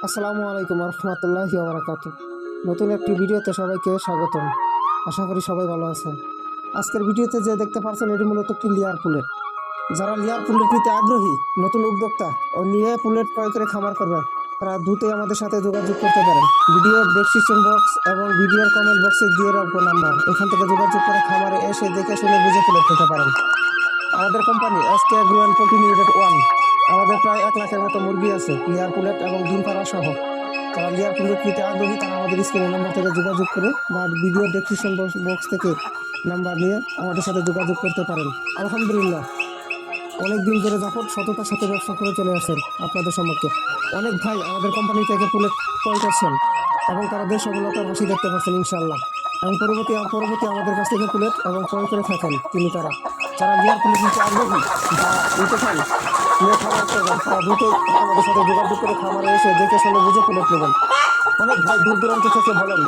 আসসালামু আলাইকুম রহমতুল্লাহি ওয়া বারাকাতুহু। নতুন একটি ভিডিওতে সবাইকে স্বাগতম। আশা করি সবাই ভালো আছেন। আজকের ভিডিওতে যে দেখতে পাচ্ছেন এটি মূলত একটি লেয়ার পুলেট। যারা লেয়ার পুলেট নিতে আগ্রহী, নতুন উদ্যোক্তা ও নিয়ে পুলেট ক্রয় করে খামার করবেন, তারা দ্রুতই আমাদের সাথে যোগাযোগ করতে পারেন। ভিডিওর ডেসক্রিপশন বক্স এবং ভিডিওর কমেন্ট বক্সে দিয়ে রাখবো নাম্বার। এখান থেকে যোগাযোগ করে খামারে এসে দেখে শুনে বুঝে পুলেট নিতে পারেন। আমাদের company SK agro and poultry limited one. আমাদের প্রায় 1 লাখের মতো মুরগি আছে, লেয়ার পুলেট এবং ডিম পাড়া সহ। যারা লেয়ার পুলেট নিতে আগ্রহী তারা আমাদের স্ক্রিনের নাম্বার থেকে যোগাযোগ করে বা ভিডিও ডেসক্রিপশন বক্স থেকে নাম্বার নিয়ে আমাদের সাথে যোগাযোগ করতে পারেন। আলহামদুলিল্লাহ, অনেক দিন ধরে যখন সততার সাথে ব্যবসা করে চলে আসেন আপনাদের সম্মুখে। অনেক ভাই আমাদের কোম্পানি থেকে পুলেট ক্রয় করছেন এবং তারা বেশ সফলতার হাসি দেখতে পাচ্ছেন ইনশাল্লাহ। এবং পরবর্তী আমাদের কাছ থেকে পুলেট এবং ক্রয় করে থাকেন তিনি তারা। যারা লেয়ার পুলেট নিতে আগ্রহী বা নিতে চান, নিয়ে খামার করবেন, তারা দ্রুতই আমাদের সাথে যোগাযোগ করে খামারে এসে দেখে শুনে বুঝে পুলেট নেবেন। অনেক ভাই দূর দূরান্ত থেকে বলেন